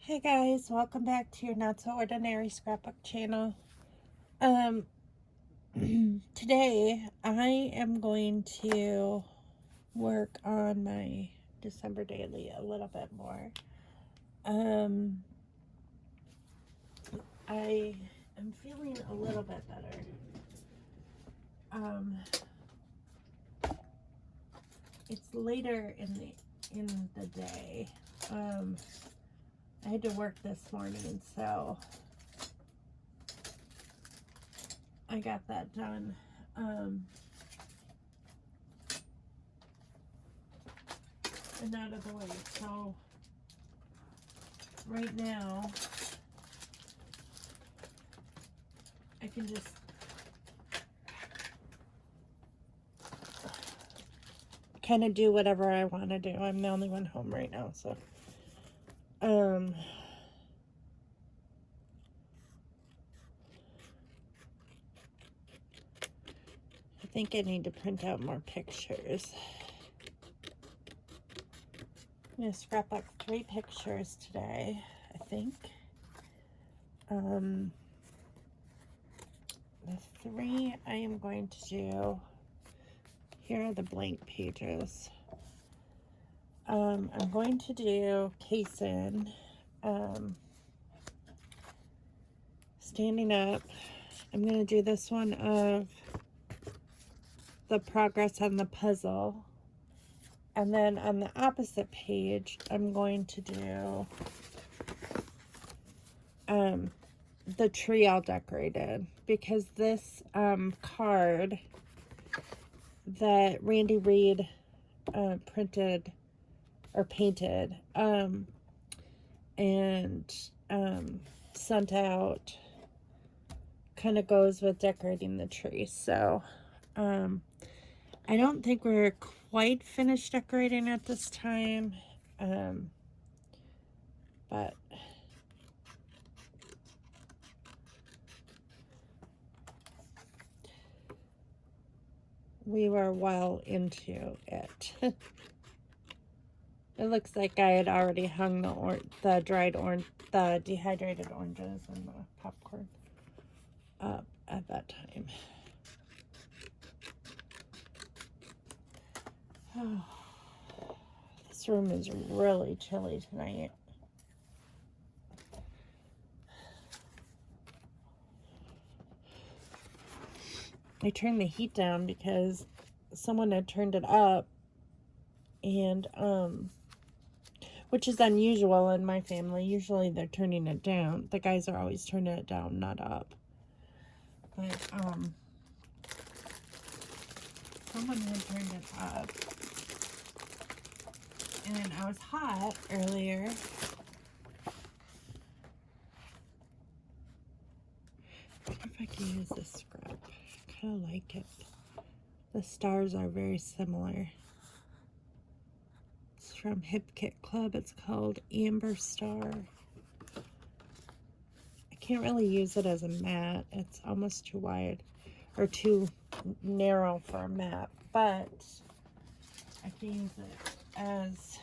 Hey guys, welcome back to your Not So Ordinary Scrapbook channel. Um, Today I am going to work on my December daily a little bit more. I am feeling a little bit better. It's later in the day. I had to work this morning, so I got that done. And out of the way. So right now I can just kind of do whatever I want to do. I'm the only one home right now, so I think I need to print out more pictures. I'm gonna scrapbook 3 pictures today, I think. The 3 I am going to do, here are the blank pages. I'm going to do Kaysen, standing up. I'm going to do this one of the progress on the puzzle. And then on the opposite page, I'm going to do the tree all decorated, because this card that Randy Reed printed or painted and sent out kind of goes with decorating the tree. So I don't think we're quite finished decorating at this time, but we were well into it. It looks like I had already hung the dehydrated oranges and the popcorn up at that time. Oh, this room is really chilly tonight. I turned the heat down because someone had turned it up, and which is unusual in my family. Usually they're turning it down. The guys are always turning it down, not up. But someone had turned it up, and I was hot earlier. I wonder if I can use this scrap. I kind of like it. The stars are very similar. It's from Hip Kit Club. It's called Amber Star. I can't really use it as a mat. It's almost too wide or too narrow for a mat, but I can use it as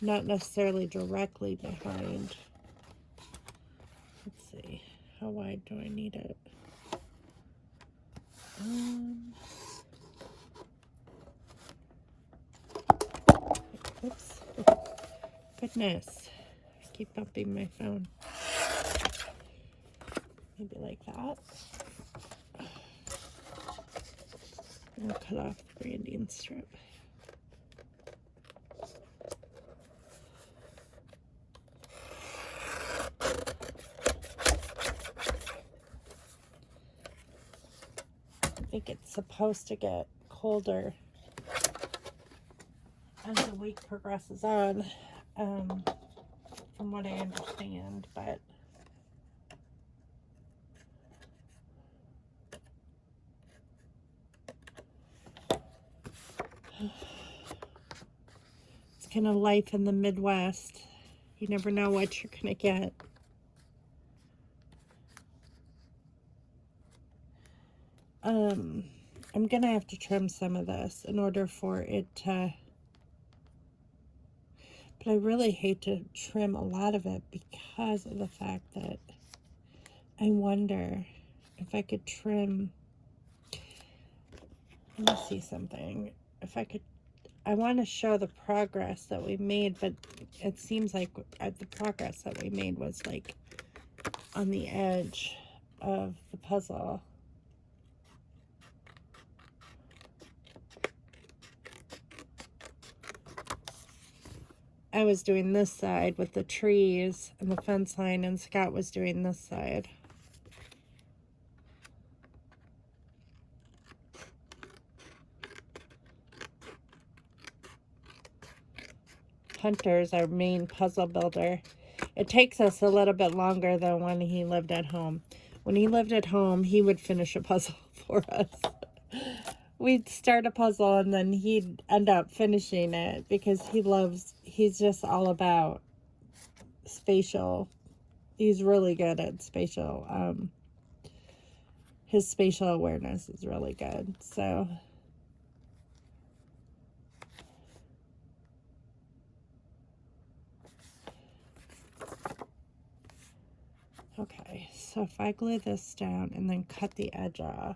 not necessarily directly behind. Let's see, how wide do I need it? Oops. Goodness. I keep bumping my phone. Maybe like that. I'll cut off the branding strip. I think it's supposed to get colder as the week progresses on, from what I understand, but it's kind of life in the Midwest. You never know what you're gonna get. I'm I'm going to have to trim some of this in order for it to... But I really hate to trim a lot of it because of the fact that I wonder if I could trim... Let me see something. If I could... I want to show the progress that we made, but it seems like the progress that we made was like on the edge of the puzzle. I was doing this side with the trees and the fence line, and Scott was doing this side. Hunter's our main puzzle builder. It takes us a little bit longer than when he lived at home. When he lived at home, he would finish a puzzle for us. We'd start a puzzle and then he'd end up finishing it because he's just all about spatial. He's really good at spatial. His spatial awareness is really good. So, okay, so if I glue this down and then cut the edge off,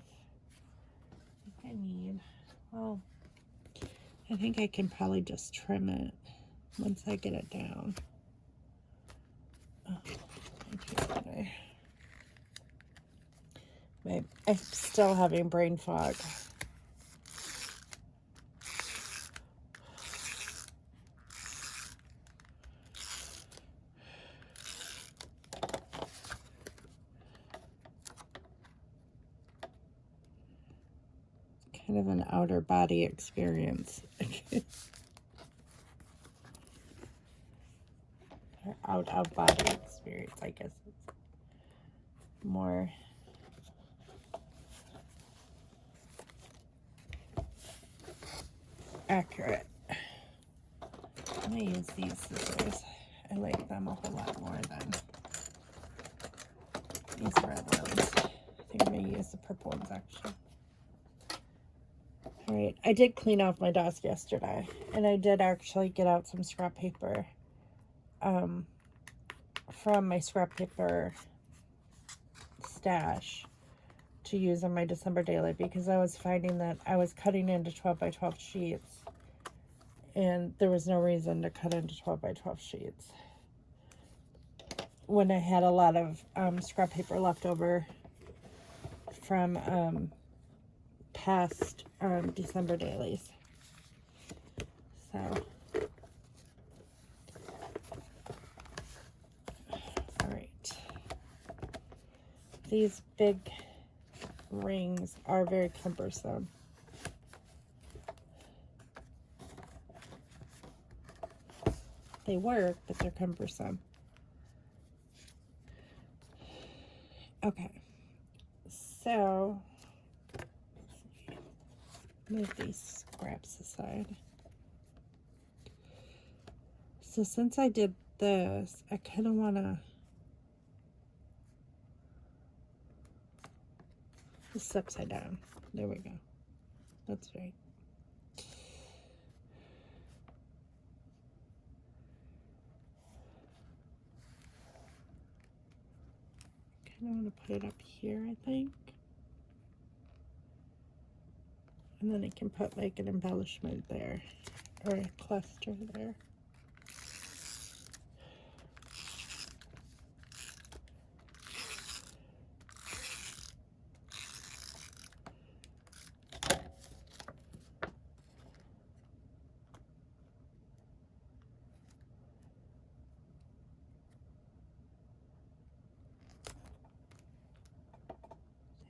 I think I can probably just trim it once I get it down. Wait, I'm still having brain fog. Kind of an outer body experience. Or out of body experience, I guess it's more accurate. I'm gonna use these scissors. I like them a whole lot more than these red ones. I think I'm gonna use the purple ones actually. Alright, I did clean off my desk yesterday, and I did actually get out some scrap paper from my scrap paper stash to use on my December daily, because I was finding that I was cutting into 12 by 12 sheets and there was no reason to cut into 12 by 12 sheets when I had a lot of scrap paper left over from past December dailies. So, all right. These big rings are very cumbersome. They work, but they're cumbersome. Okay, so move these scraps aside. So since I did this, I kind of want to this upside down. There we go. That's right. Kind of want to put it up here, I think. And then I can put like an embellishment there, or a cluster there.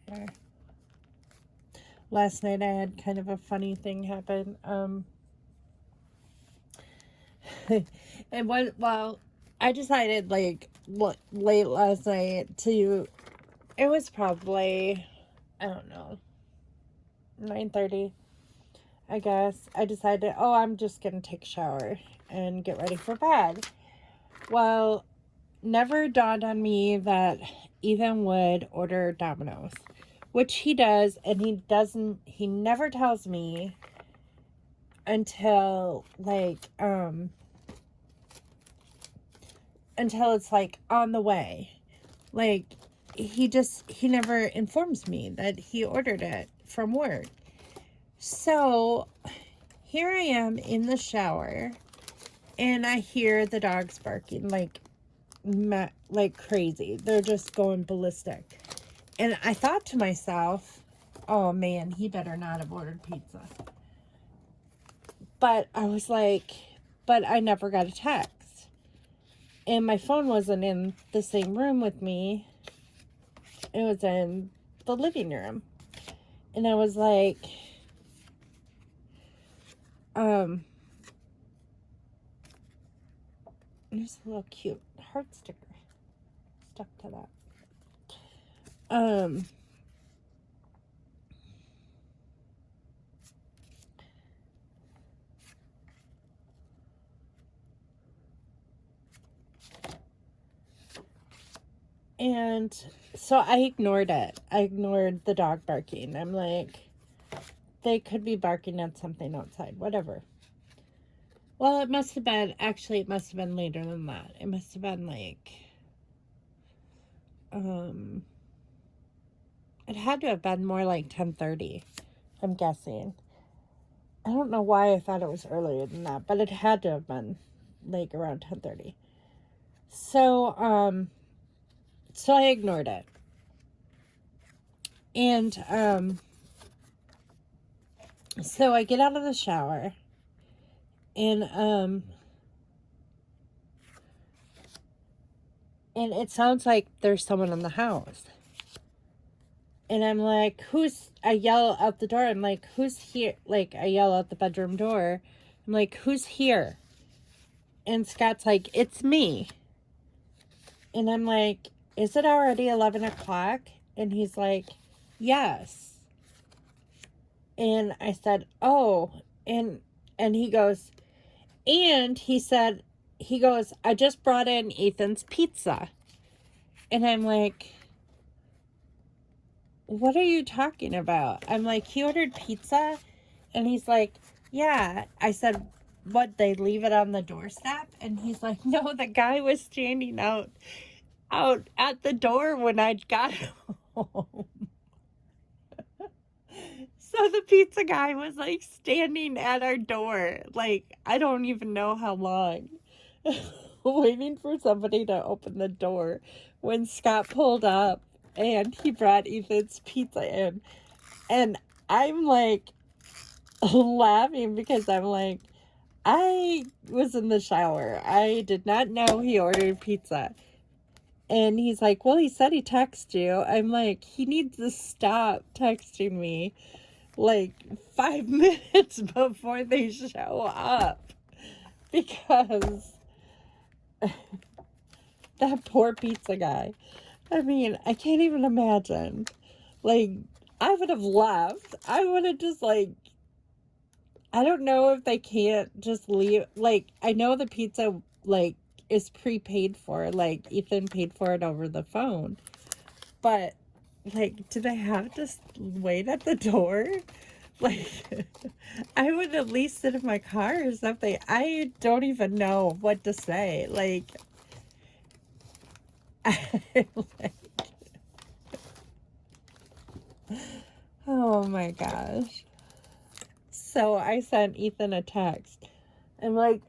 There. Last night I had kind of a funny thing happen. And well, I decided like late last night to, it was probably, I don't know, 9:30, I guess. I decided, oh, I'm just gonna take a shower and get ready for bed. Well, never dawned on me that Ethan would order Domino's. which he does, and he never tells me until until it's like on the way. Like, he never informs me that he ordered it from work. So here I am in the shower, and I hear the dogs barking like crazy. They're just going ballistic. And I thought to myself, oh man, he better not have ordered pizza. But I was like, but I never got a text. And my phone wasn't in the same room with me. It was in the living room. And I was like, there's a little cute heart sticker stuck to that. And so I ignored it. I ignored the dog barking. I'm like, they could be barking at something outside, whatever. Well, it must have been later than that. It must have been like, it had to have been more like 10:30, I'm guessing. I don't know why I thought it was earlier than that, but it had to have been like around 10:30. So, so I ignored it. And, so I get out of the shower, and it sounds like there's someone in the house. And I'm like, I yell out the door. I'm like, who's here? Like, I yell out the bedroom door. I'm like, who's here? And Scott's like, it's me. And I'm like, is it already 11 o'clock? And he's like, yes. And I said, oh. And he goes, I just brought in Ethan's pizza. And I'm like, what are you talking about? I'm like, he ordered pizza? And he's like, yeah. I said, what, they leave it on the doorstep? And he's like, no, the guy was standing out at the door when I got home. So the pizza guy was like standing at our door, like, I don't even know how long, waiting for somebody to open the door when Scott pulled up and he brought Ethan's pizza in. And I'm like laughing because I'm like, I was in the shower. I did not know he ordered pizza. And he's like, well, he said he texted you. I'm like, he needs to stop texting me like 5 minutes before they show up. Because that poor pizza guy. I mean, I can't even imagine. Like, I would have left. I would have just like, I don't know if they can't just leave. Like, I know the pizza, like, is prepaid for. Like, Ethan paid for it over the phone. But, like, do they have to wait at the door? Like, I would at least sit in my car or something. I don't even know what to say. Like, oh my gosh. So I sent Ethan a text. I'm like,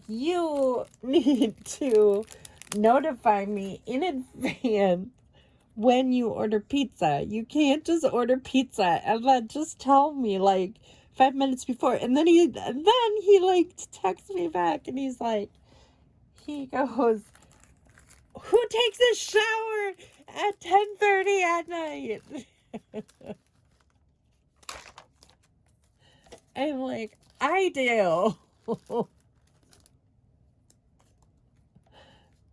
you need to notify me in advance when you order pizza. You can't just order pizza and then just tell me like 5 minutes before. And then he like texts me back and he goes, who takes a shower at 10:30 at night? I'm like, I do.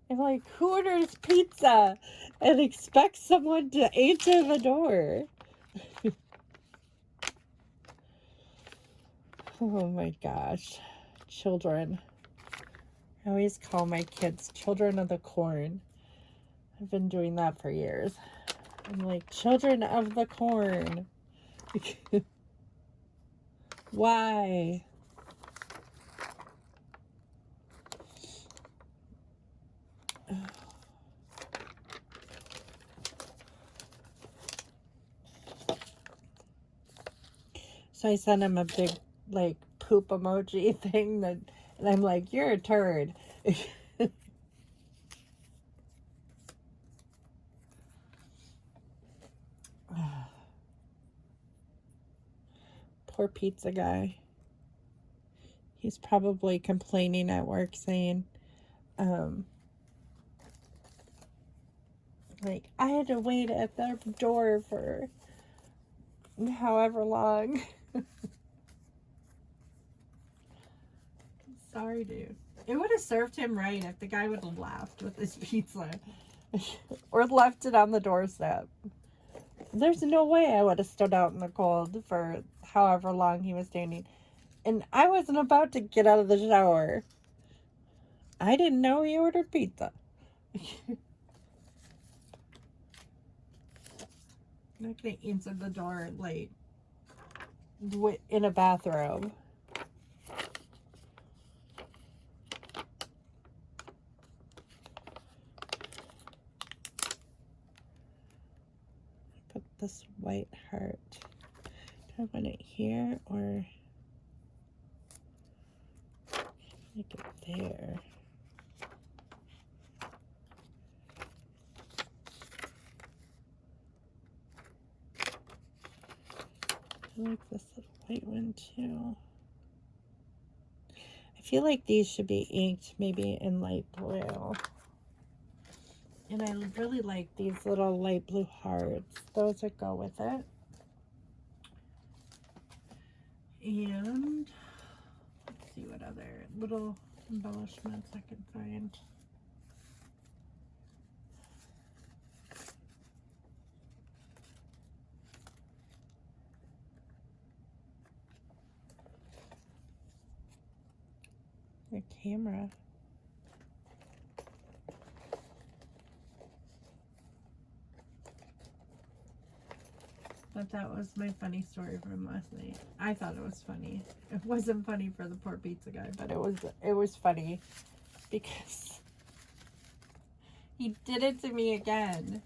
I'm like, who orders pizza and expects someone to answer the door? Oh my gosh. Children. I always call my kids children of the corn. I've been doing that for years. I'm like, children of the corn. Why? So I sent him a big, like, poop emoji thing and I'm like, you're a turd. Poor pizza guy. He's probably complaining at work saying, like, I had to wait at the door for however long. Sorry, dude. It would have served him right if the guy would have laughed with his pizza or left it on the doorstep. There's no way I would have stood out in the cold for however long he was standing. And I wasn't about to get out of the shower. I didn't know he ordered pizza. I'm not going to answer the door, like, in a bathrobe. Put this white heart. Do I want it here or make it there? I like this little white one too. I feel like these should be inked maybe in light blue. And I really like these little light blue hearts. Those would go with it. And let's see what other little embellishments I can find. The camera. But that was my funny story from last night. I thought it was funny. It wasn't funny for the poor pizza guy, but it was funny because he did it to me again.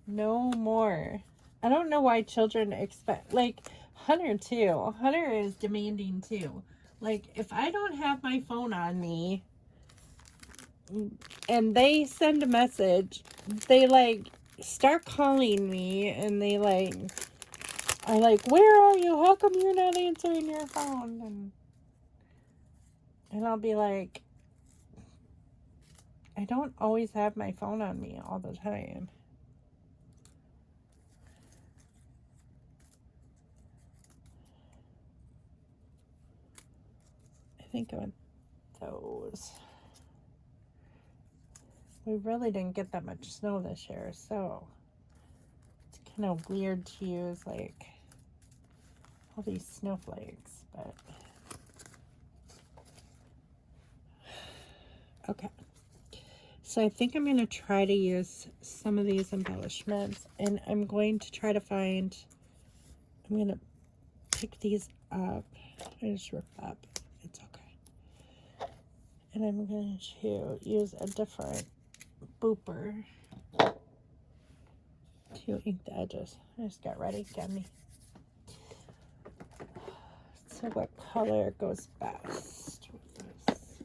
No more. I don't know why children expect, like, Hunter too. Hunter is demanding too. Like, if I don't have my phone on me and they send a message, they, like, start calling me and they, like, are like, where are you? How come you're not answering your phone? And I'll be like, I don't always have my phone on me all the time. I think I want those. We really didn't get that much snow this year, so it's kind of weird to use, like, all these snowflakes, but okay. So I think I'm going to try to use some of these embellishments, and I'm going to try to find, I'm going to pick these up. I just ripped up. It's okay. And I'm going to use a different booper to ink the edges. I just got ready. Got me. So what color goes best with this?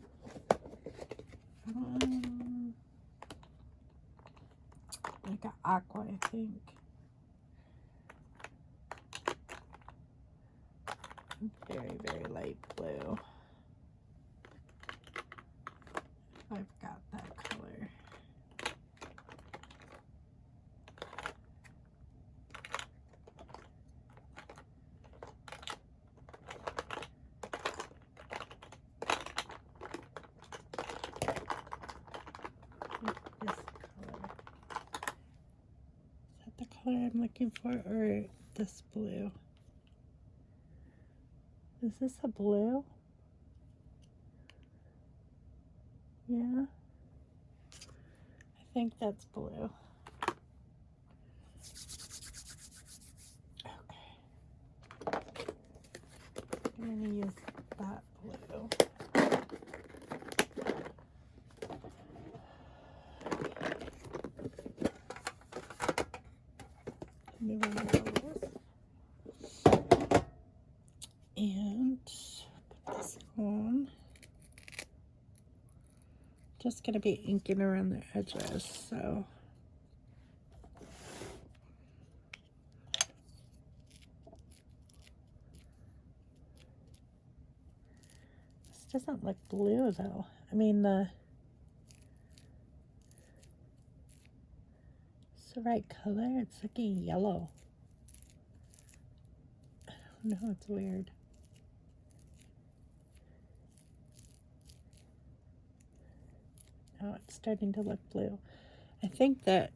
Like an aqua, I think. Very, very light blue. I've got that color. This color. Is that the color I'm looking for, or this blue? Is this a blue? Yeah. I think that's blue. going to use that blue. New one of those. And put this on. Just going to be inking around the edges, so. This doesn't look blue though. I mean, it's the right color. It's looking yellow. I don't know, it's weird. Now it's starting to look blue. I think that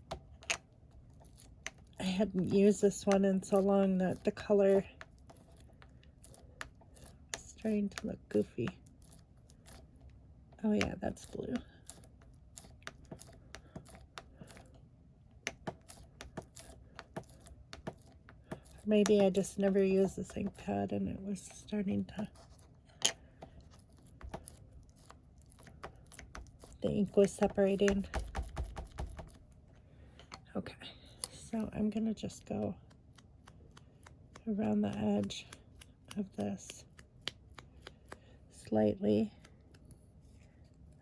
I hadn't used this one in so long that the color is starting to look goofy. Oh yeah, that's blue. Maybe I just never used this ink pad and it was starting to, the ink was separating. Okay, so I'm gonna just go around the edge of this slightly.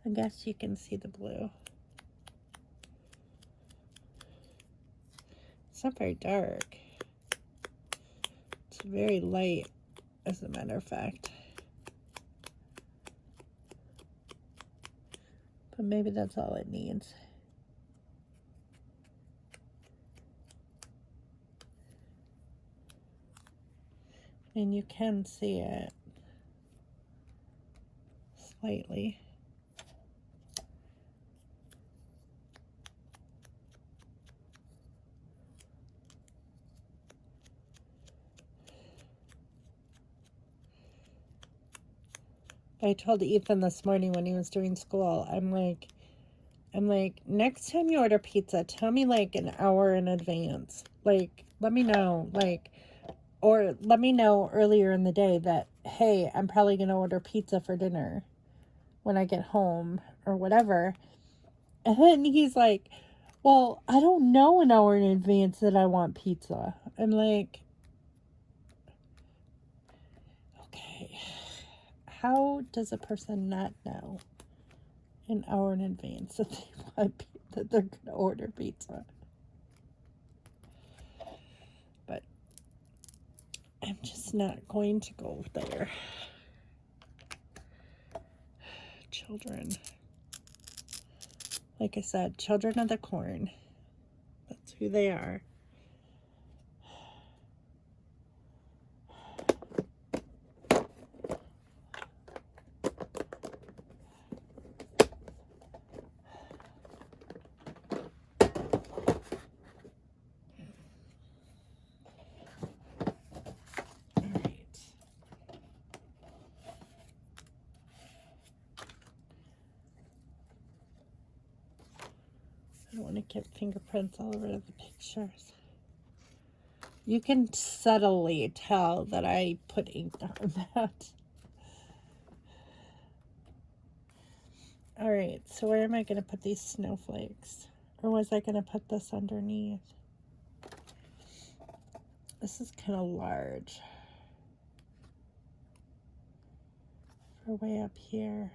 I guess you can see the blue. It's not very dark. It's very light, as a matter of fact. But maybe that's all it needs. And you can see it slightly. I told Ethan this morning when he was doing school, I'm like, next time you order pizza, tell me like an hour in advance. Like, let me know, like, or let me know earlier in the day that, hey, I'm probably going to order pizza for dinner when I get home or whatever. And then he's like, well, I don't know an hour in advance that I want pizza. I'm like, okay, how does a person not know an hour in advance that they want that they're going to order pizza? But I'm just not going to go there. Children. Like I said, children of the corn. That's who they are. I don't want to get fingerprints all over the pictures. You can subtly tell that I put ink on that. Alright, so where am I going to put these snowflakes? Or was I going to put this underneath? This is kind of large. For way up here.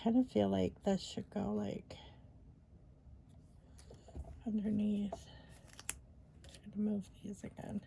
Kind of feel like this should go like underneath. I'm gonna move these again.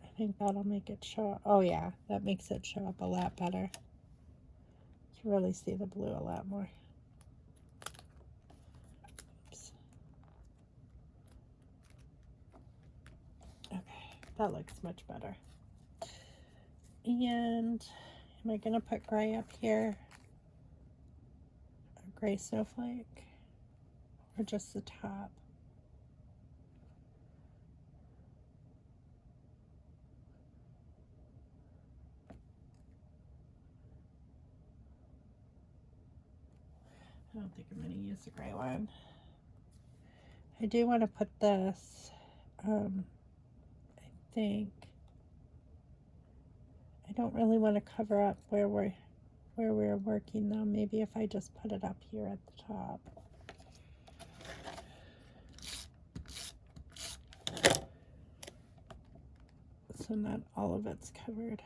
I think that'll make it show up. Oh yeah, that makes it show up a lot better. You can really see the blue a lot more. Oops. That looks much better. And am I going to put gray up here? A gray snowflake? Or just the top? I don't think I'm going to use the gray one. I do want to put this, I think, I don't really want to cover up where we're working though. Maybe if I just put it up here at the top. So not all of it's covered.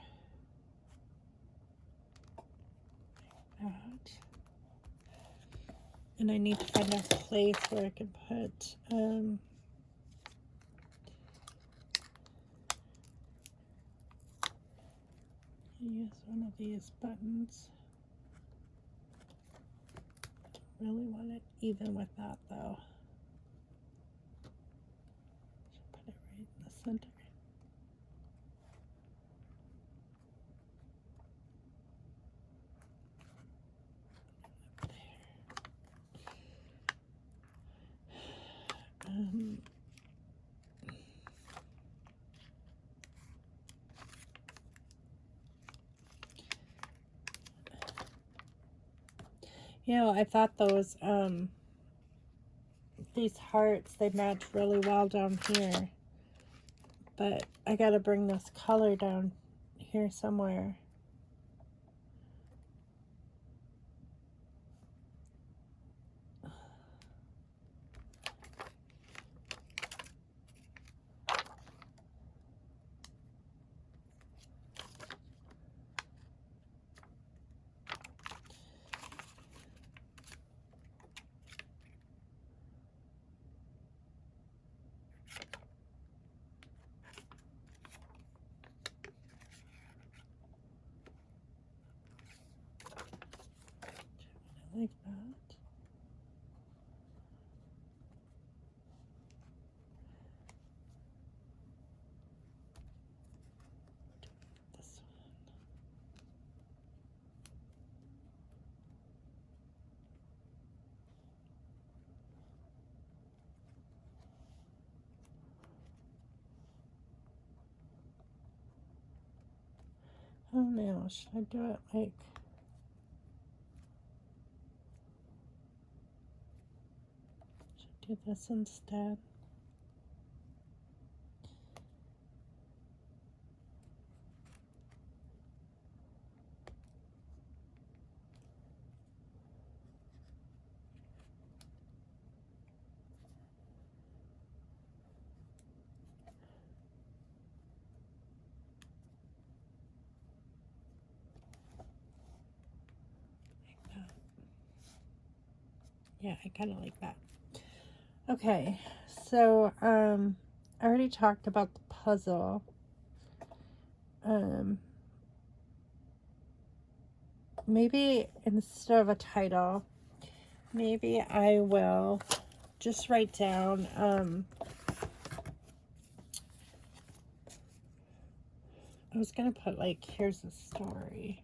Like that. And I need to find a place where I can put use one of these buttons. Don't really want it even with that though. Should put it right in the center. You know, I thought these hearts, they match really well down here, but I gotta bring this color down here somewhere. Like that. This one. Oh no, should I do it like do this instead? Like that. Yeah, I kind of like that. Okay, so I already talked about the puzzle. Maybe instead of a title, maybe I will just write down I was gonna put like, here's the story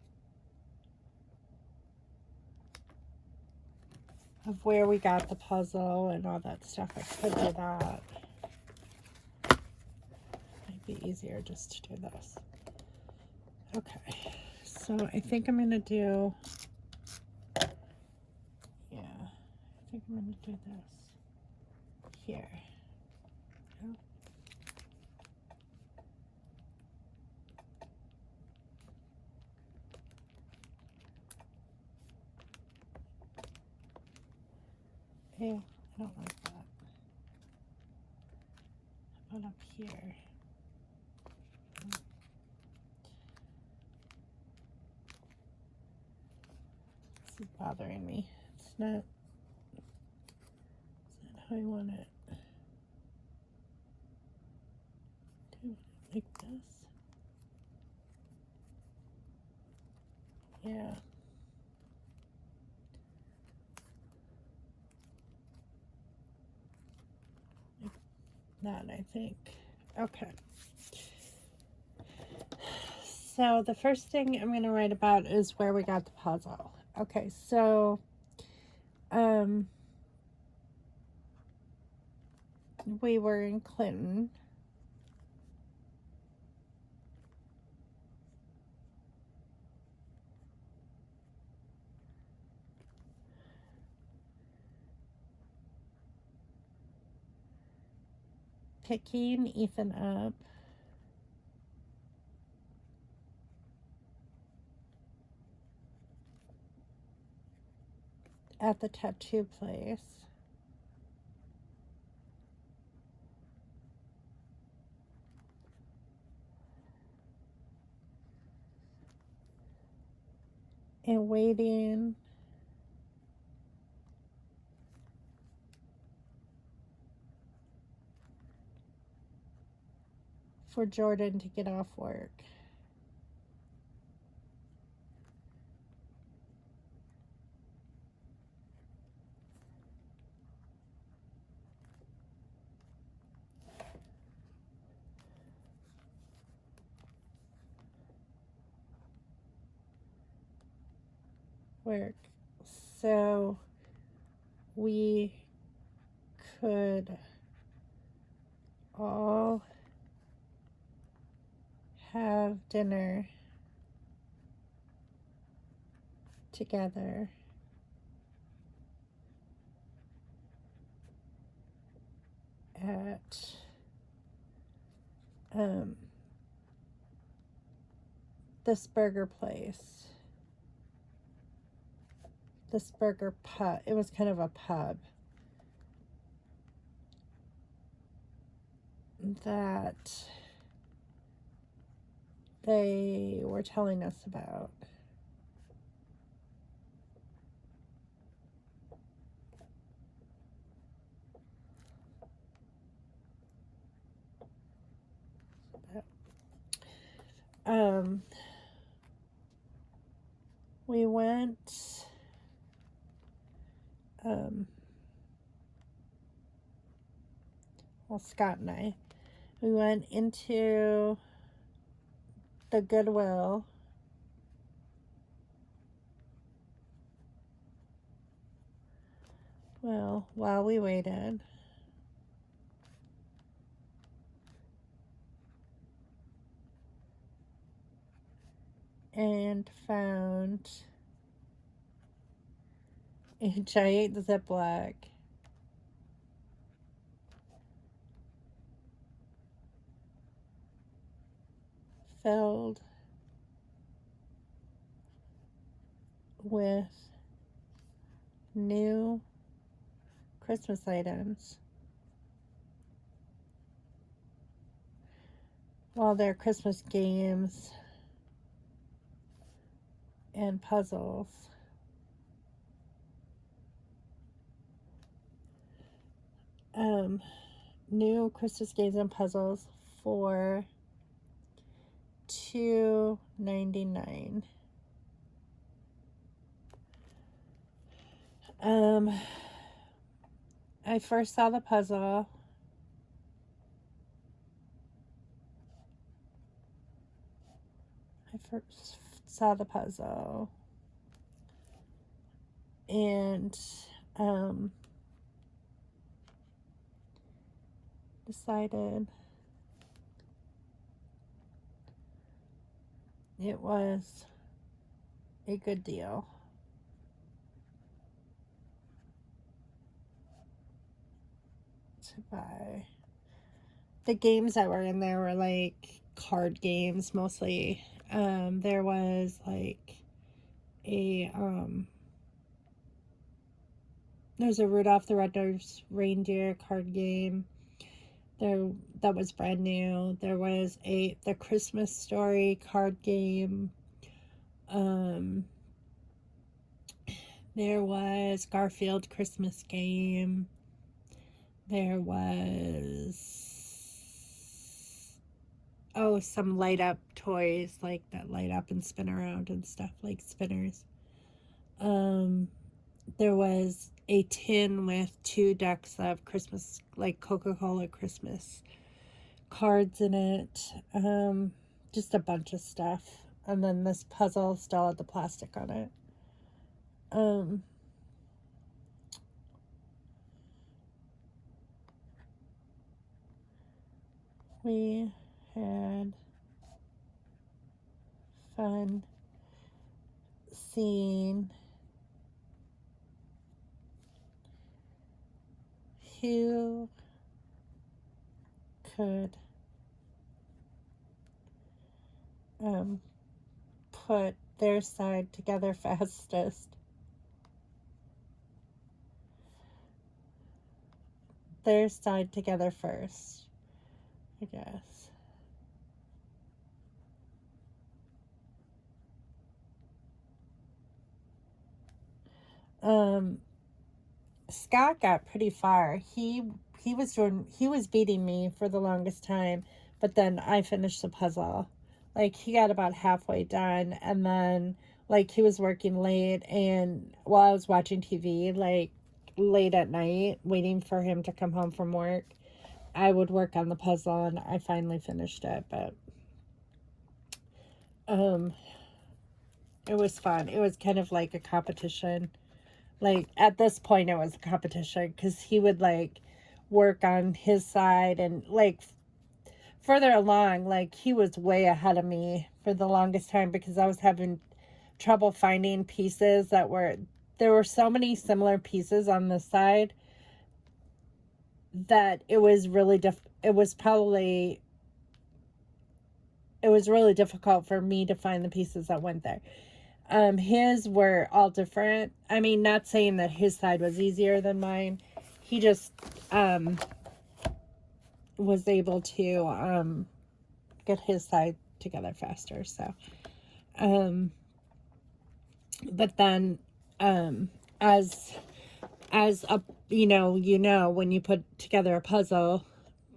of where we got the puzzle and all that stuff. I could do that. Might be easier just to do this. Okay, so I think I'm gonna do, yeah, I think I'm gonna do this here. Yeah. Ew, I don't like that. How about up here? This is bothering me. It's not how I want it. Do it like this. Yeah. Like that, I think. Okay. So the first thing I'm going to write about is where we got the puzzle. Okay, so we were in Clinton. Picking Ethan up. At the tattoo place. And waiting for Jordan to get off work. So we could all have dinner together at this burger place. This burger pub. It was kind of a pub that they were telling us about. We went well, Scott and I, we went into the Goodwill while we waited. And found a giant Ziploc filled with new Christmas items. Well, they're Christmas games and puzzles. New Christmas games and puzzles for $2.99. I first saw the puzzle. And decided it was a good deal. To buy. The games that were in there were like card games mostly. There was like there's a Rudolph the Red-Nosed Reindeer card game. That was brand new. There was the Christmas Story card game. There was Garfield Christmas game. There was some light up toys like that light up and spin around and stuff, like spinners. There was a tin with 2 decks of Christmas, like Coca-Cola Christmas cards in it. Just a bunch of stuff. And then this puzzle still had the plastic on it. We had fun seeing who could put their side together fastest. Their side together first, I guess. Scott got pretty far. He was beating me for the longest time, but then I finished the puzzle. Like, he got about halfway done, and then, like, he was working late, and while I was watching TV, like, late at night, waiting for him to come home from work, I would work on the puzzle, and I finally finished it, but, it was fun. It was kind of like a competition. Like, at this point, it was a competition, because he would, like, work on his side, and, like, further along, like, he was way ahead of me for the longest time, because I was having trouble finding pieces there were so many similar pieces on this side that it was really really difficult for me to find the pieces that went there. His were all different. I mean, not saying that his side was easier than mine. He just was able to get his side together faster. So, but then as a when you put together a puzzle,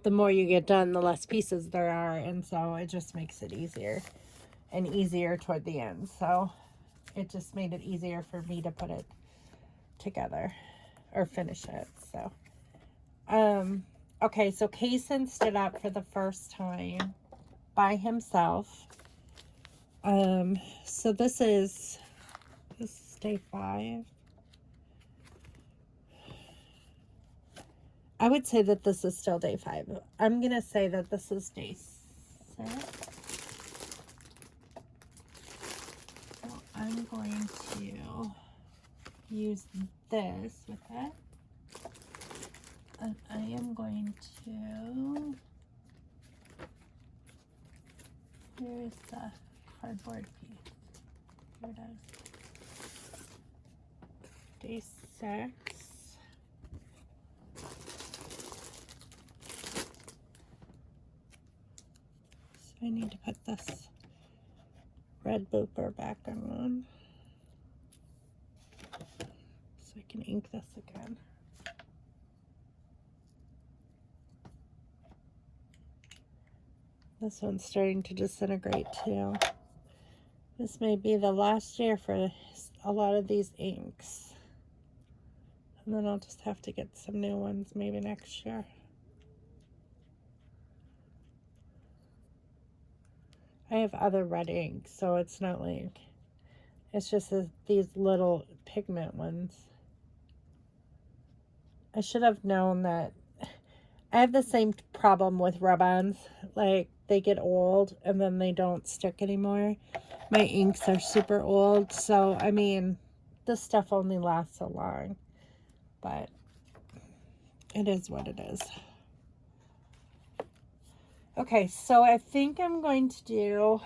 the more you get done, the less pieces there are, and so it just makes it easier and easier toward the end. So it just made it easier for me to put it together or finish it. So, okay, so Kaysen stood up for the first time by himself. So this is day 5. I would say that this is still day 5. I'm going to say that this is day 6. So I'm going to use this with it. And I am going to... Here's the cardboard piece. Here it is. Day 6. I need to put this red booper back on so I can ink this again. This one's starting to disintegrate too. This may be the last year for a lot of these inks. And then I'll just have to get some new ones maybe next year. I have other red ink, so it's not like, it's just these little pigment ones. I should have known that. I have the same problem with rub-ons. Like, they get old and then they don't stick anymore. My inks are super old, so, I mean, this stuff only lasts so long. But it is what it is. Okay, so I think I'm going to do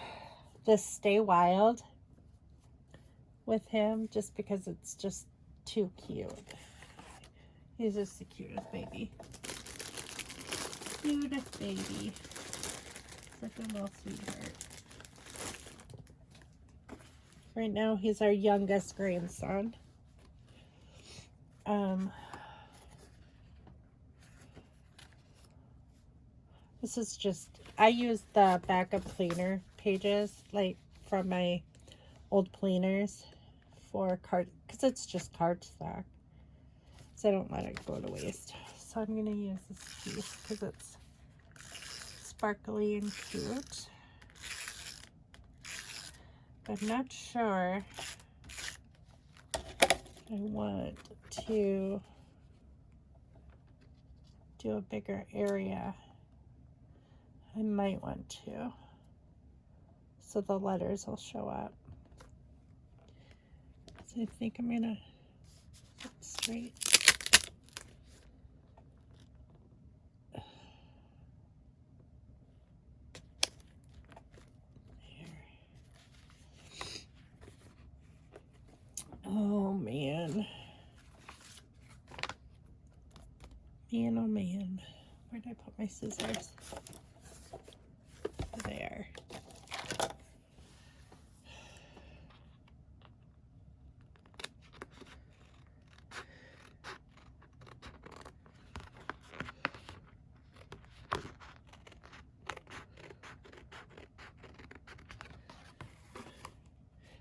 this Stay Wild with him just because it's just too cute. He's just the cutest baby. Cutest baby. Such a little sweetheart. Right now, he's our youngest grandson. This is just, I use the backup planner pages, like, from my old planners for card, because it's just cardstock. So I don't let it go to waste. So I'm going to use this piece because it's sparkly and cute. I'm not sure I want to do a bigger area. I might want to, so the letters will show up. So I think I'm gonna put it straight. Oh man. Man, oh man. Where did I put my scissors? There.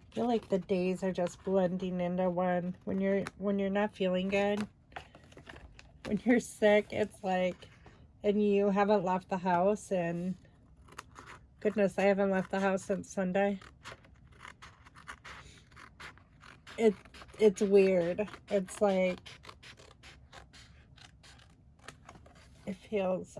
I feel like the days are just blending into one. When you're not feeling good, when you're sick, it's like, and you haven't left the house, and goodness, I haven't left the house since Sunday. It's weird. It's like, it feels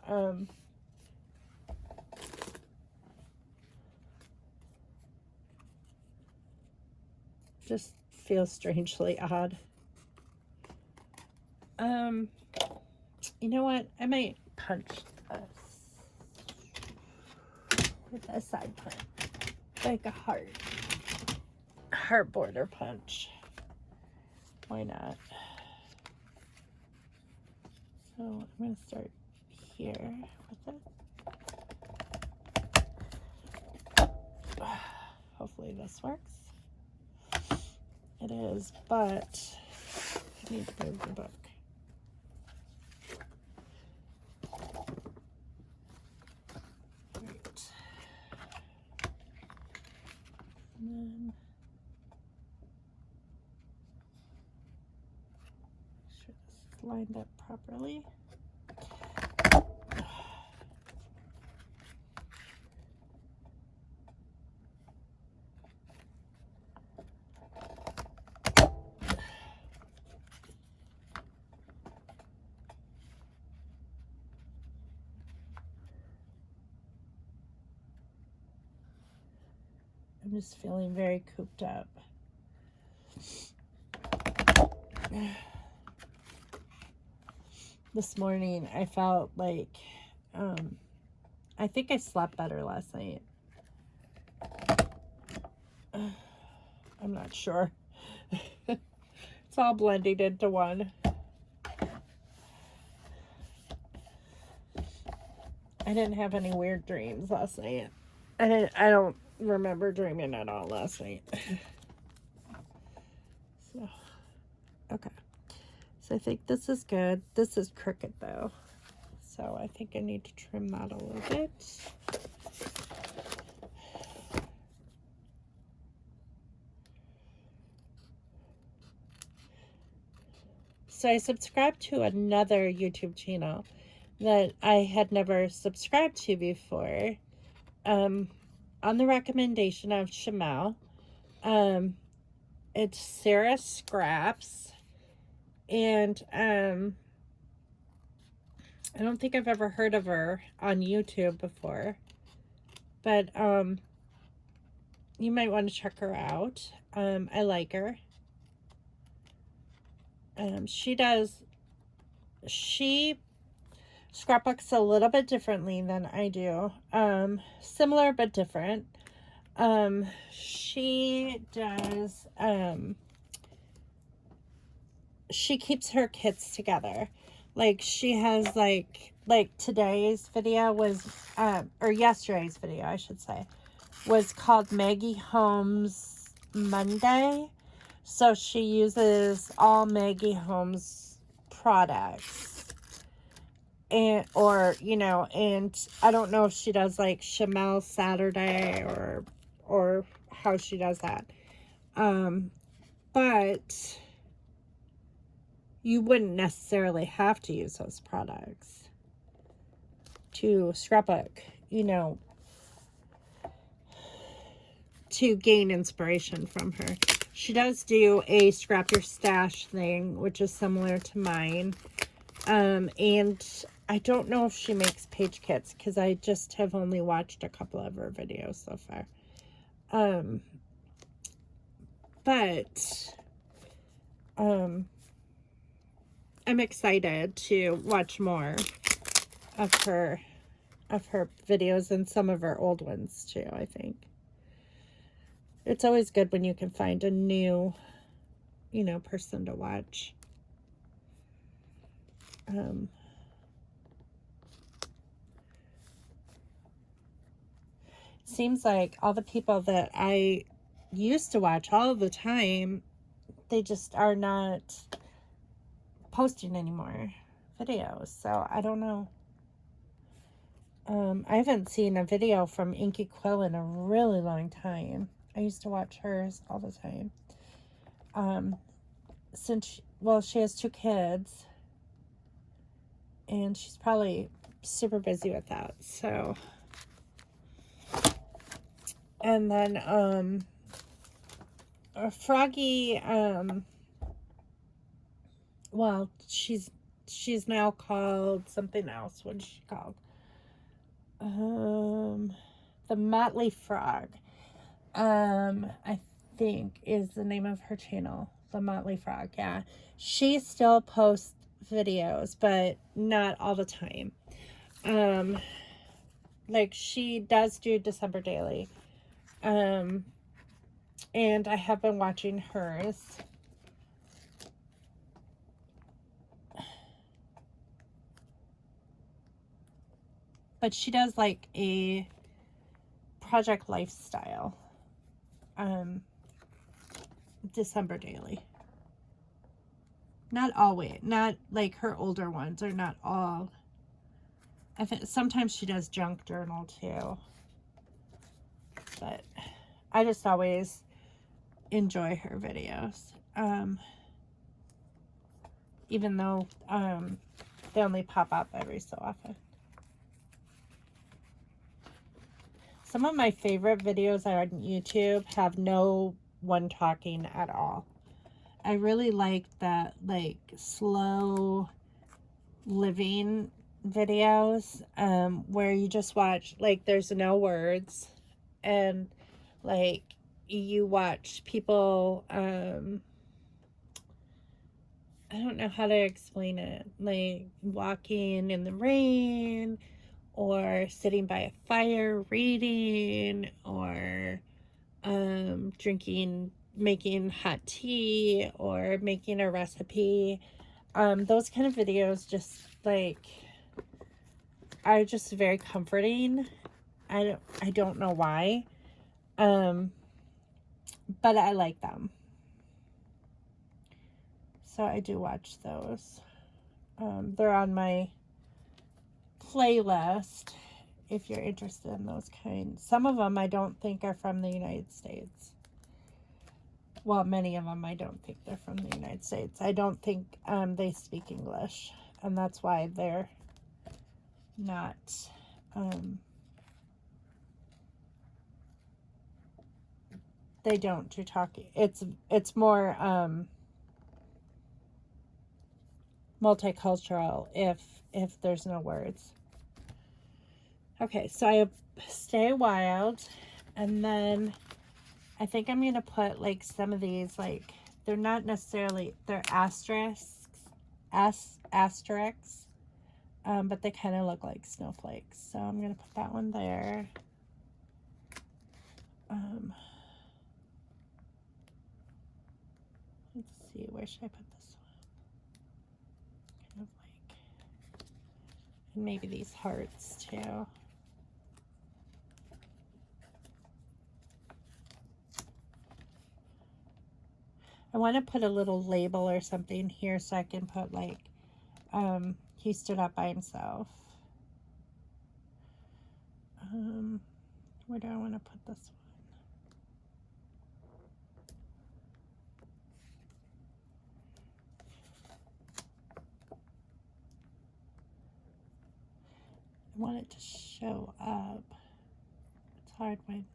just feels strangely odd. You know what? I might punch this with a side punch, like a heart border punch. Why not? So I'm gonna start here with it. Hopefully this works. It is, but I need to move the book. Right. And then make sure this is lined up properly. I'm just feeling very cooped up. This morning I felt like I think I slept better last night. I'm not sure. It's all blending into one. I didn't have any weird dreams last night. I don't remember dreaming at all last night. So, okay. So I think this is good. This is crooked though. So I think I need to trim that a little bit. So I subscribed to another YouTube channel that I had never subscribed to before. On the recommendation of Shamel. It's Sarah Scraps. And I don't think I've ever heard of her on YouTube before. But you might want to check her out. I like her. She scrapbooks a little bit differently than I do. Similar but different. She does, she keeps her kits together. Like she has like today's video was, or yesterday's video, I should say, was called Maggie Holmes Monday. So she uses all Maggie Holmes products. And, or, you know, and I don't know if she does like Shamel Saturday or how she does that. But you wouldn't necessarily have to use those products to scrapbook, you know, to gain inspiration from her. She does do a scrap your stash thing, which is similar to mine. And I don't know if she makes page kits because I just have only watched a couple of her videos so far. But I'm excited to watch more of her videos and some of her old ones too, I think. It's always good when you can find a new, person to watch. Seems like all the people that I used to watch all the time, they just are not posting anymore videos. So I don't know. I haven't seen a video from Inky Quill in a really long time. I used to watch hers all the time. She has 2 kids, and she's probably super busy with that. So, and then Froggy, she's now called something else. What is she called? The Motley Frog. I think is the name of her channel. The Motley Frog, yeah. She still posts videos, but not all the time. Like she does do December Daily. And I have been watching hers. But she does like a Project Lifestyle. December Daily. Not always. Not like her older ones are not all. I think sometimes she does junk journal too. But I just always enjoy her videos. Even though they only pop up every so often. Some of my favorite videos on YouTube have no one talking at all. I really like that, like, slow living videos where you just watch, like, there's no words, and like you watch people, I don't know how to explain it, like walking in the rain or sitting by a fire reading, or making hot tea or making a recipe. Those kind of videos just like are just very comforting. I don't know why. But I like them. So I do watch those. They're on my playlist if you're interested in those kinds. Some of them I don't think are from the United States. Well, many of them I don't think they're from the United States. I don't think they speak English, and that's why they're not they don't do talking. It's more multicultural if there's no words. Okay, so I Stay Wild, and then I think I'm gonna put like some of these, like they're not necessarily, they're asterisks, but they kind of look like snowflakes. So I'm gonna put that one there. Let's see, where should I put this one? Kind of like, and maybe these hearts too. I want to put a little label or something here so I can put like, he stood up by himself. Where do I want to put this one? I want it to show up. It's hard when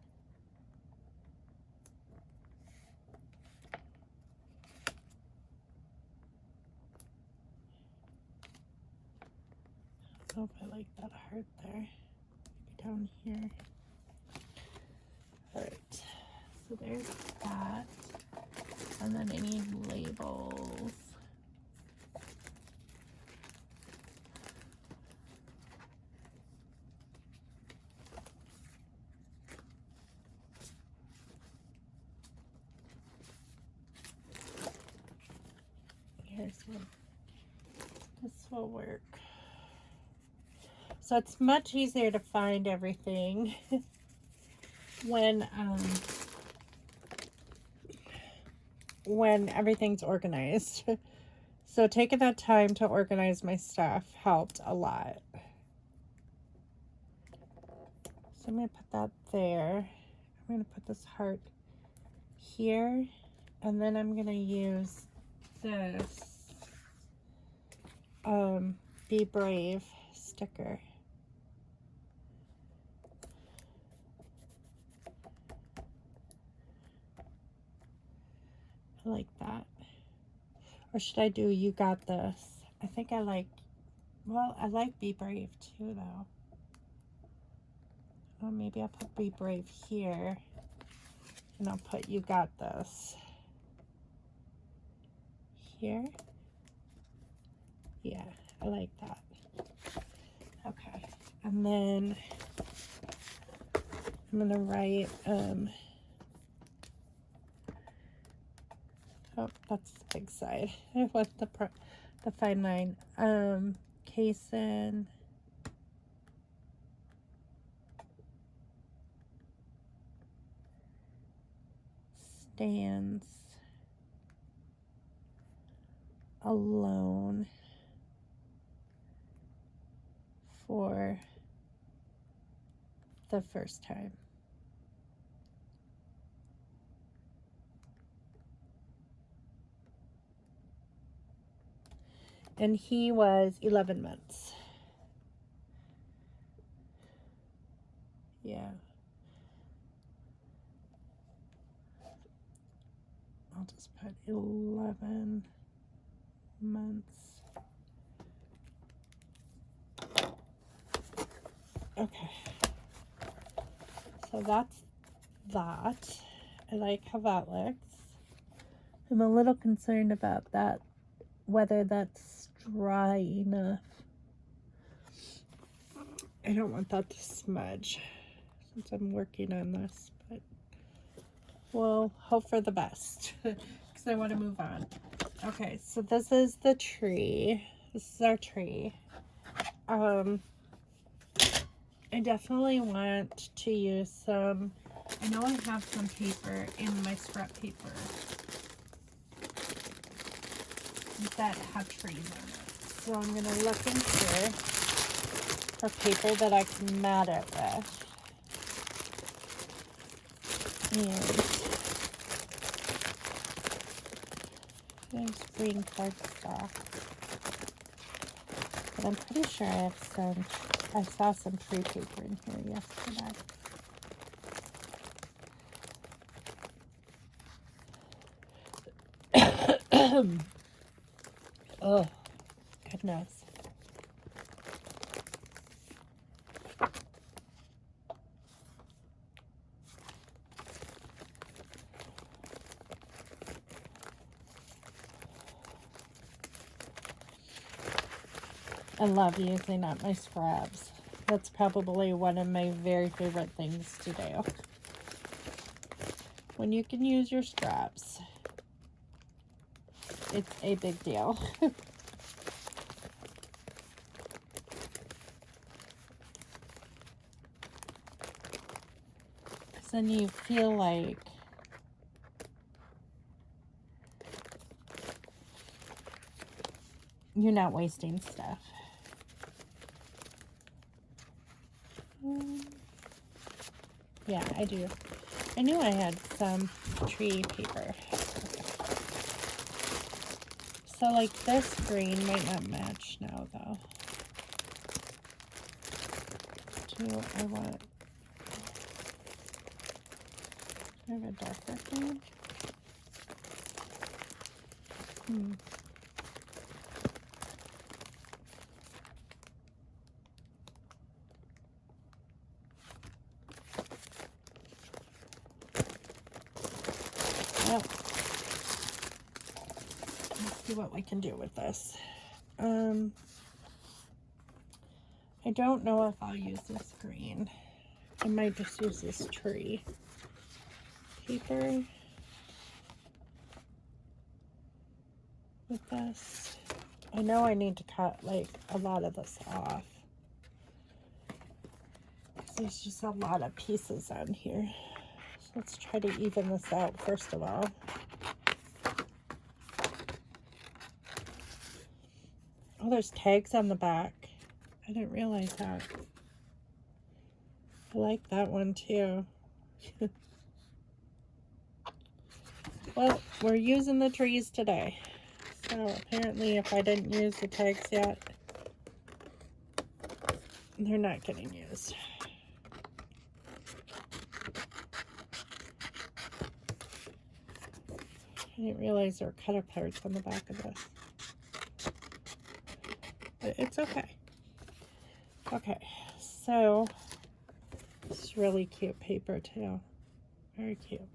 Oh, I like that heart there. Down here. Alright, so there's that. And then I need labels. Here's one. This will work. So it's much easier to find everything when everything's organized. So taking that time to organize my stuff helped a lot. So I'm going to put that there. I'm going to put this heart here. And then I'm going to use this Be Brave sticker. I like that. Or should I do You Got This? I think I like, well, I like Be Brave too, though. Well, maybe I'll put Be Brave here. And I'll put You Got This here. Yeah, I like that. Okay. And then I'm going to write, oh, that's the big side. I want the fine line. Kaysen stands alone for the first time. And he was 11 months. Yeah. I'll just put 11 months. Okay. So that's that. I like how that looks. I'm a little concerned about that, whether that's dry enough. I don't want that to smudge since I'm working on this, but we'll hope for the best because I want to move on. Okay, so this is the tree. This is our tree. I definitely want to use some, I know I have some paper in my scrap paper that have trees on it. So I'm going to look in here for paper that I can mat it with. And there's green cardstock. But I'm pretty sure I have some, I saw some tree paper in here yesterday. Oh, goodness. I love using up my scraps. That's probably one of my very favorite things to do. When you can use your scraps, it's a big deal. Because then you feel like you're not wasting stuff. Yeah, I do. I knew I had some tree paper. So, like, this green might not match now, though. Do I want... Do I have a darker green? Well, let's see what we can do with this. I don't know if I'll use this green. I might just use this tree paper with this. I know I need to cut like a lot of this off. There's just a lot of pieces on here. So let's try to even this out first of all. Oh, there's tags on the back. I didn't realize that. I like that one too. Well, we're using the trees today. So apparently if I didn't use the tags yet, they're not getting used. I didn't realize there were cutter parts on the back of this. But it's okay. Okay, so it's really cute paper too. Very cute.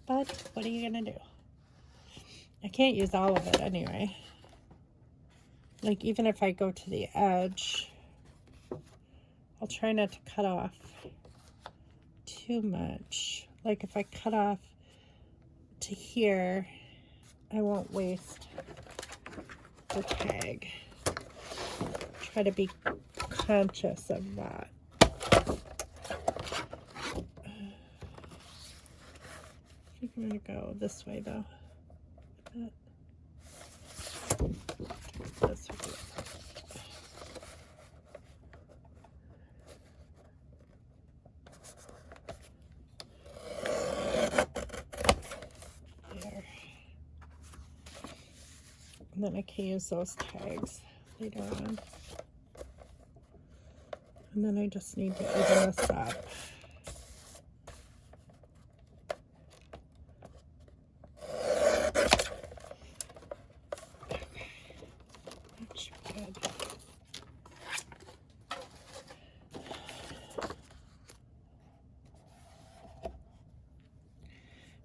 But what are you gonna do? I can't use all of it anyway. Like even if I go to the edge, I'll try not to cut off too much. Like if I cut off to here, I won't waste the tag. Try to be conscious of that. I think I'm gonna go this way though. This way. There. And then I can use those tags later on. And then I just need to even this up.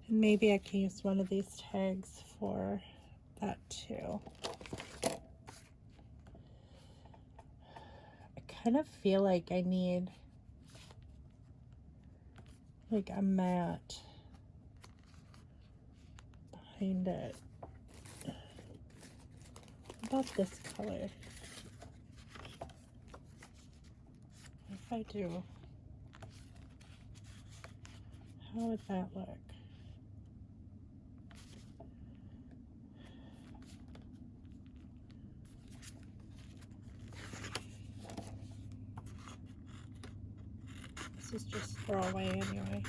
And maybe I can use one of these tags for that too. I kind of feel like I need like a mat behind it. What about this color? What if I do? How would that look? This is just throwaway anyway.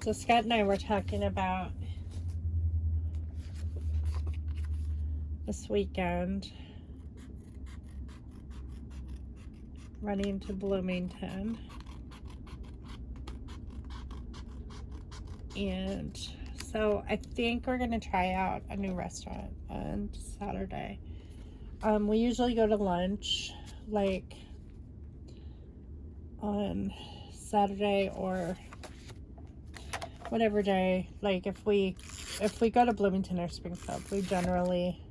So Scott and I were talking about this weekend running to Bloomington, and so I think we're gonna try out a new restaurant on Saturday. We usually go to lunch like on Saturday or whatever day. Like if we go to Bloomington or Springfield, we generally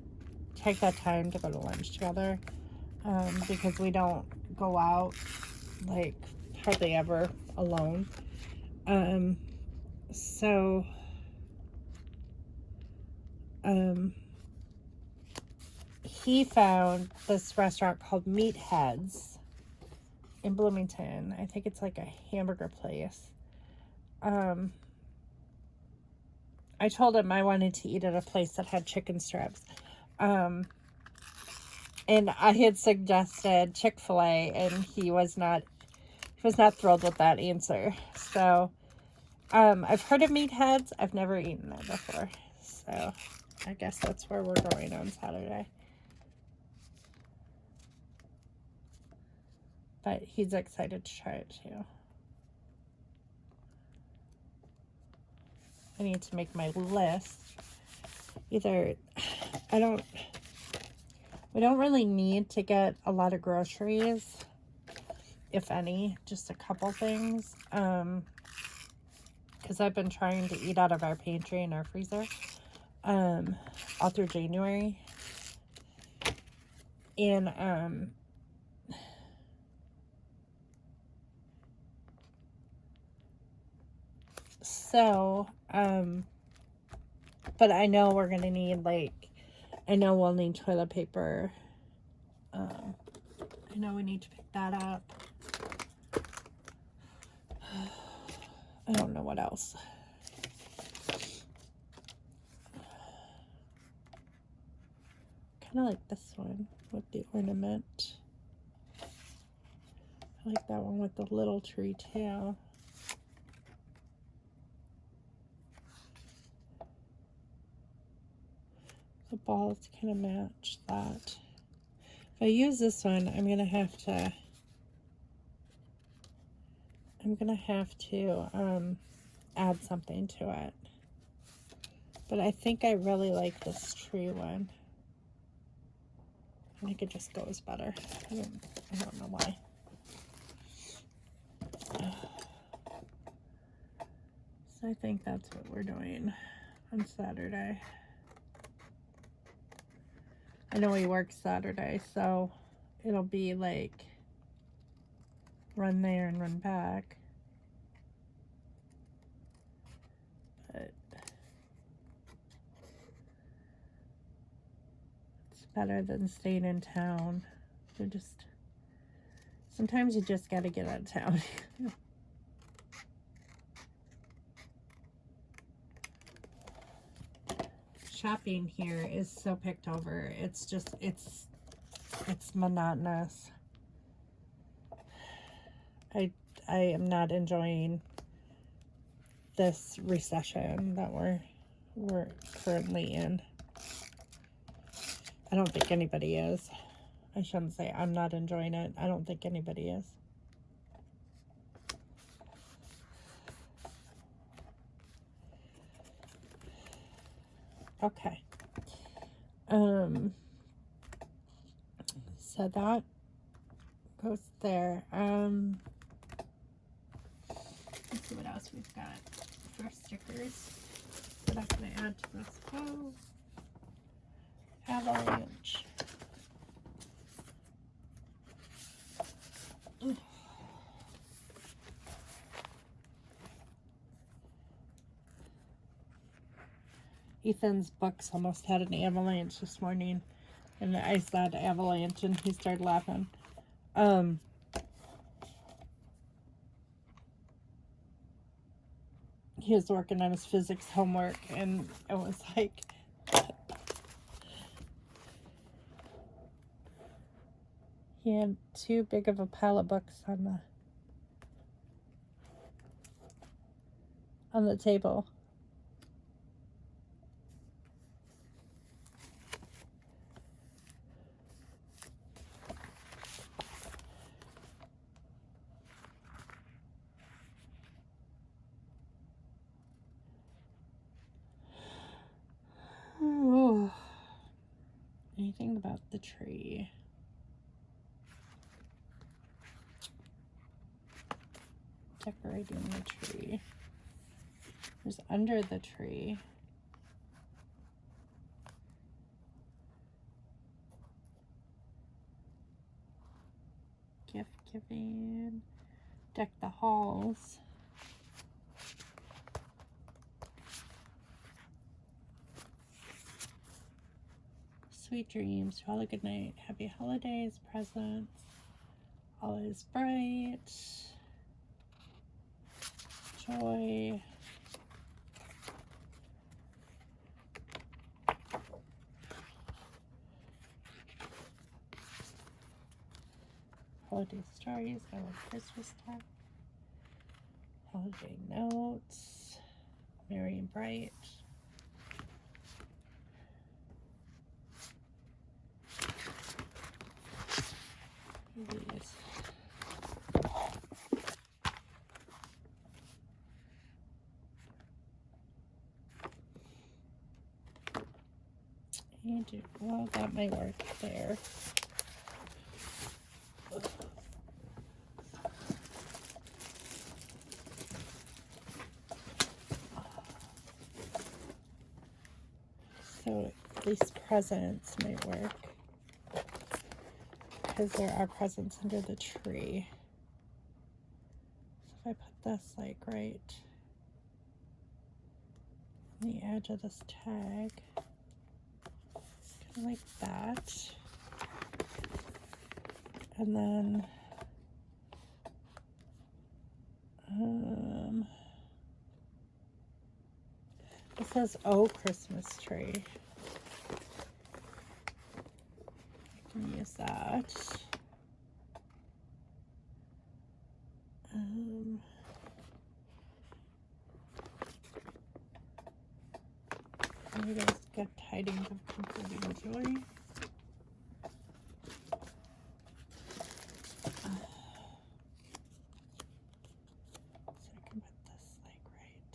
take that time to go to lunch together, because we don't go out like hardly ever alone. He found this restaurant called Meatheads in Bloomington. I think it's like a hamburger place. I told him I wanted to eat at a place that had chicken strips. And I had suggested Chick-fil-A, and he was not thrilled with that answer. So I've heard of Meatheads. I've never eaten it before. So I guess that's where we're going on Saturday. But he's excited to try it too. I need to make my list. We don't really need to get a lot of groceries if any, just a couple things. Because I've been trying to eat out of our pantry and our freezer all through January. And but I know we're gonna need, like, I know we'll need toilet paper. I know we need to pick that up. I don't know what else. Kind of like this one with the ornament. I like that one with the little tree too. The balls kind of match that. If I use this one, I'm gonna have to add something to it. But I think I really like this tree one. I think it just goes better. I don't know why. So I think that's what we're doing on Saturday. I know he works Saturday, so it'll be like run there and run back. But it's better than staying in town. Sometimes you just gotta get out of town. Shopping here is so picked over. It's just, it's monotonous. I am not enjoying this recession that we're currently in. I don't think anybody is. I shouldn't say I'm not enjoying it. I don't think anybody is. Okay. So that goes there. Let's see what else we've got for stickers that I'm going to add to this. Oh, Avalanche. Ugh. Ethan's books almost had an avalanche this morning, and I said avalanche, and he started laughing. He was working on his physics homework, and it was like, he had too big of a pile of books on the table. Oh. Anything about the tree? Decorating the tree. There's under the tree. Gift giving. Deck the halls. Sweet dreams. Have a good night. Happy holidays. Presents. All is bright. Joy. Holiday stories. I love Christmas time. Holiday notes. Merry and bright. These. Well, that might work there. So these presents might work. Because there are presents under the tree. So if I put this like right on the edge of this tag, kind of like that. And then it says "Oh Christmas Tree." I can use that. Maybe there's good tidings of comforting joy. So I can put this like right.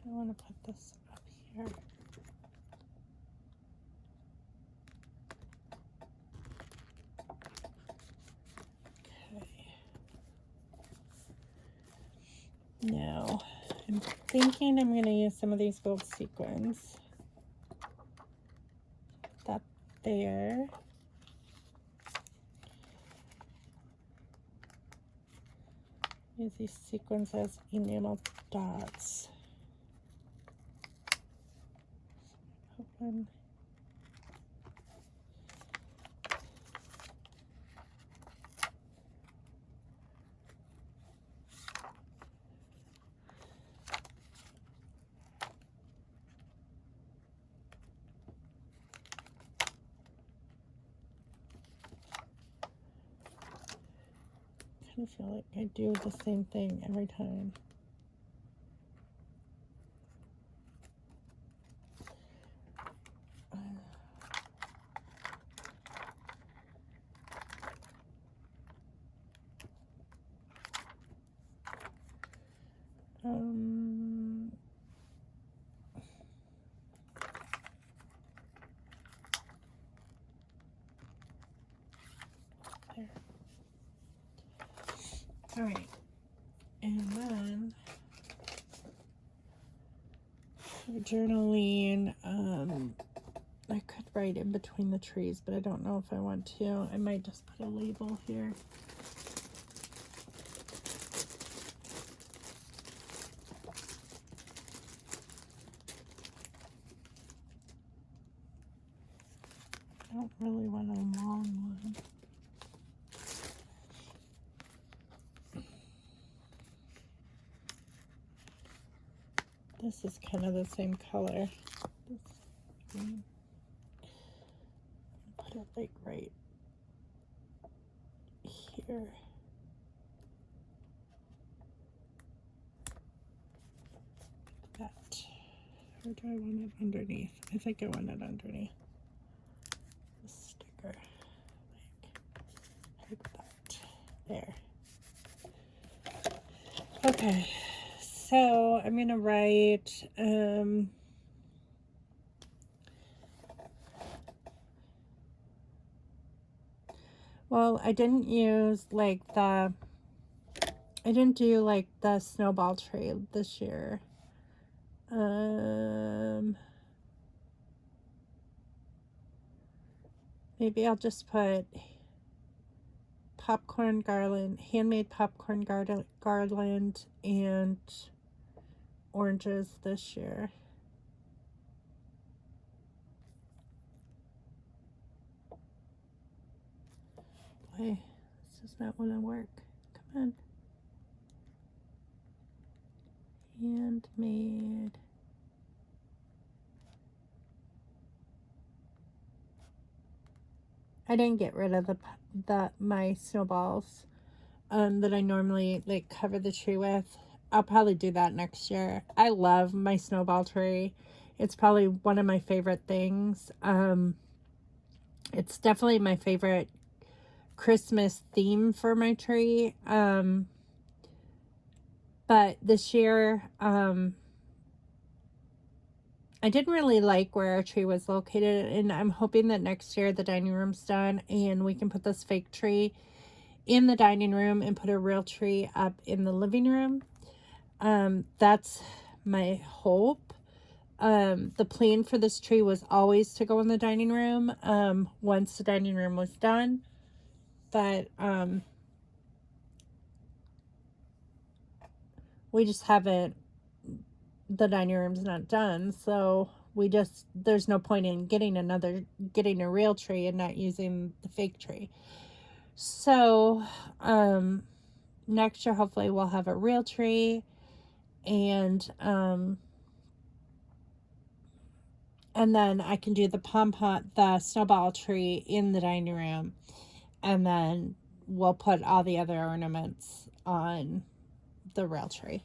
I want to put this up here. Okay. Now, I'm thinking I'm going to use some of these gold sequins. That there. Use these sequins as enamel dots. Open. I feel like I do the same thing every time. There. All right, and then for journaling, I could write in between the trees, but I don't know if I want to. I might just put a label here. I don't really want a long one. This is kind of the same color. This green. Put it like right here. That. Or do I want it underneath? I think I want it underneath. The sticker. Like that. There. Okay. So I'm gonna write well, I didn't do like the snowball tray this year. Maybe I'll just put popcorn garland, handmade popcorn garland, and oranges this year. Boy, this does not want to work. Come on. Handmade. I didn't get rid of my snowballs that I normally like cover the tree with. I'll probably do that next year. I love my snowball tree. It's probably one of my favorite things. It's definitely my favorite Christmas theme for my tree. But this year, I didn't really like where our tree was located, and I'm hoping that next year the dining room's done and we can put this fake tree in the dining room and put a real tree up in the living room. That's my hope. The plan for this tree was always to go in the dining room once the dining room was done, but we just haven't, the dining room's not done, so there's no point in getting a real tree and not using the fake tree. So next year hopefully we'll have a real tree, and then I can do the snowball tree in the dining room, and then we'll put all the other ornaments on the real tree.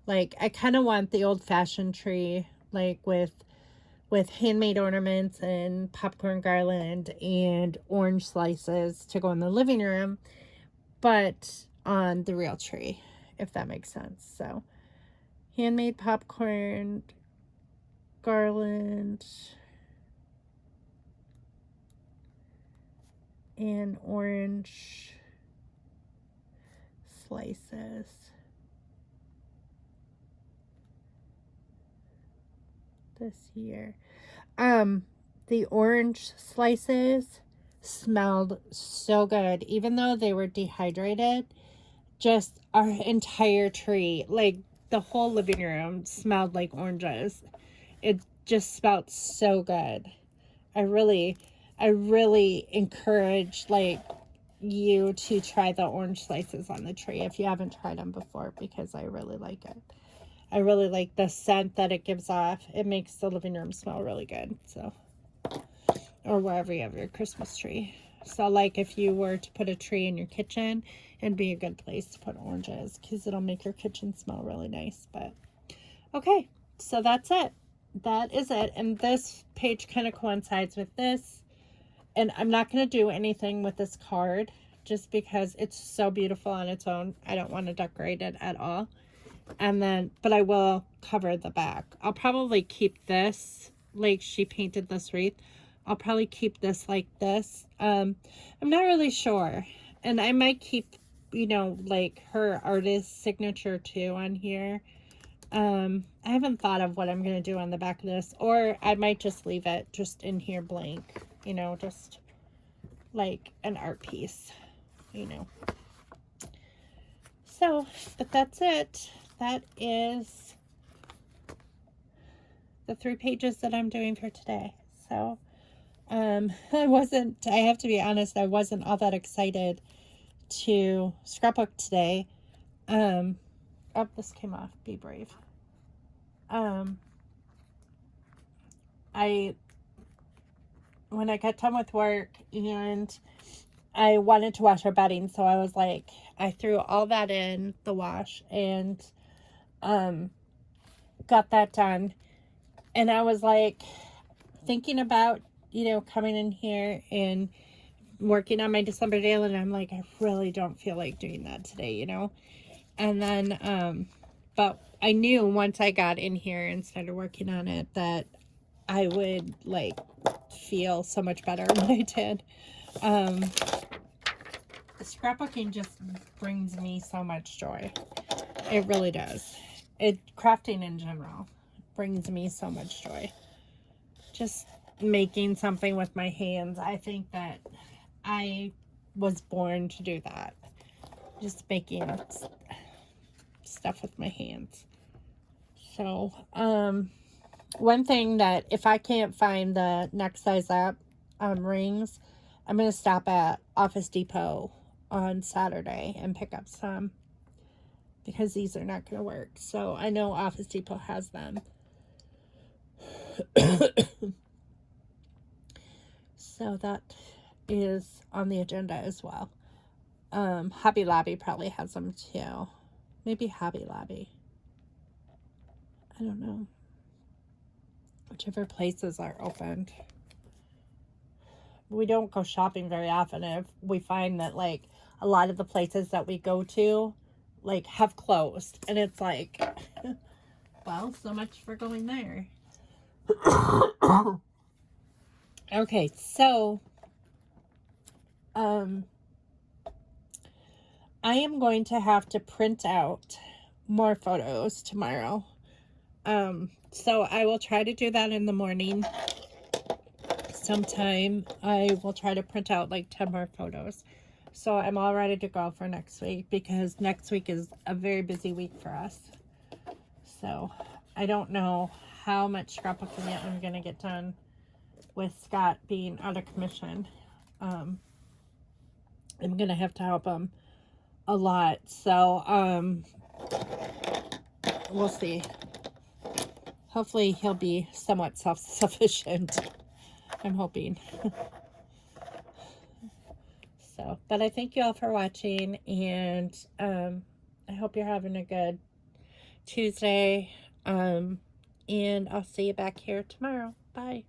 Like, I kind of want the old-fashioned tree, like with handmade ornaments and popcorn garland and orange slices to go in the living room, but on the real tree, if that makes sense. So, handmade popcorn garland and orange slices. This year. The orange slices smelled so good, even though they were dehydrated. Just our entire tree, like the whole living room, smelled like oranges. It just smelled so good. I really encourage you to try the orange slices on the tree if you haven't tried them before, because I really like it. I really like the scent that it gives off. It makes the living room smell really good. So, or wherever you have your Christmas tree. So, like, if you were to put a tree in your kitchen, it'd be a good place to put oranges, because it'll make your kitchen smell really nice. But okay, so that's it. That is it. And this page kind of coincides with this. And I'm not going to do anything with this card just because it's so beautiful on its own. I don't want to decorate it at all. But I will cover the back. I'll probably keep this, like she painted this wreath. I'll probably keep this like this. I'm not really sure. And I might keep, like her artist signature too on here. I haven't thought of what I'm going to do on the back of this. Or I might just leave it just in here blank. Just like an art piece, So, but that's it. That is the 3 pages that I'm doing for today. So, I have to be honest, I wasn't all that excited to scrapbook today. Oh, this came off. Be brave. When I got done with work and I wanted to wash our bedding, so I was like, I threw all that in the wash and got that done. And I was like thinking about, coming in here and working on my December daily, and I'm like, I really don't feel like doing that today, And then, but I knew once I got in here and started working on it that I would feel so much better when I did. Scrapbooking just brings me so much joy. It really does. Crafting in general brings me so much joy. Just making something with my hands. I think that I was born to do that. Just making stuff with my hands. So, one thing that if I can't find the next size up rings, I'm going to stop at Office Depot on Saturday and pick up some, because these are not going to work. So I know Office Depot has them. So that is on the agenda as well. Hobby Lobby probably has them too. Maybe Hobby Lobby. I don't know. Whichever places are opened. We don't go shopping very often. If we find that a lot of the places that we go to have closed, and it's like, well, so much for going there. Okay, so I am going to have to print out more photos tomorrow. So I will try to do that in the morning. Sometime I will try to print out like 10 more photos. So I'm all ready to go for next week, because next week is a very busy week for us. So I don't know how much scrapbooking I'm going to get done with Scott being out of commission. I'm going to have to help him a lot. So we'll see. Hopefully he'll be somewhat self-sufficient. I'm hoping. So, but I thank you all for watching, and I hope you're having a good Tuesday. And I'll see you back here tomorrow. Bye.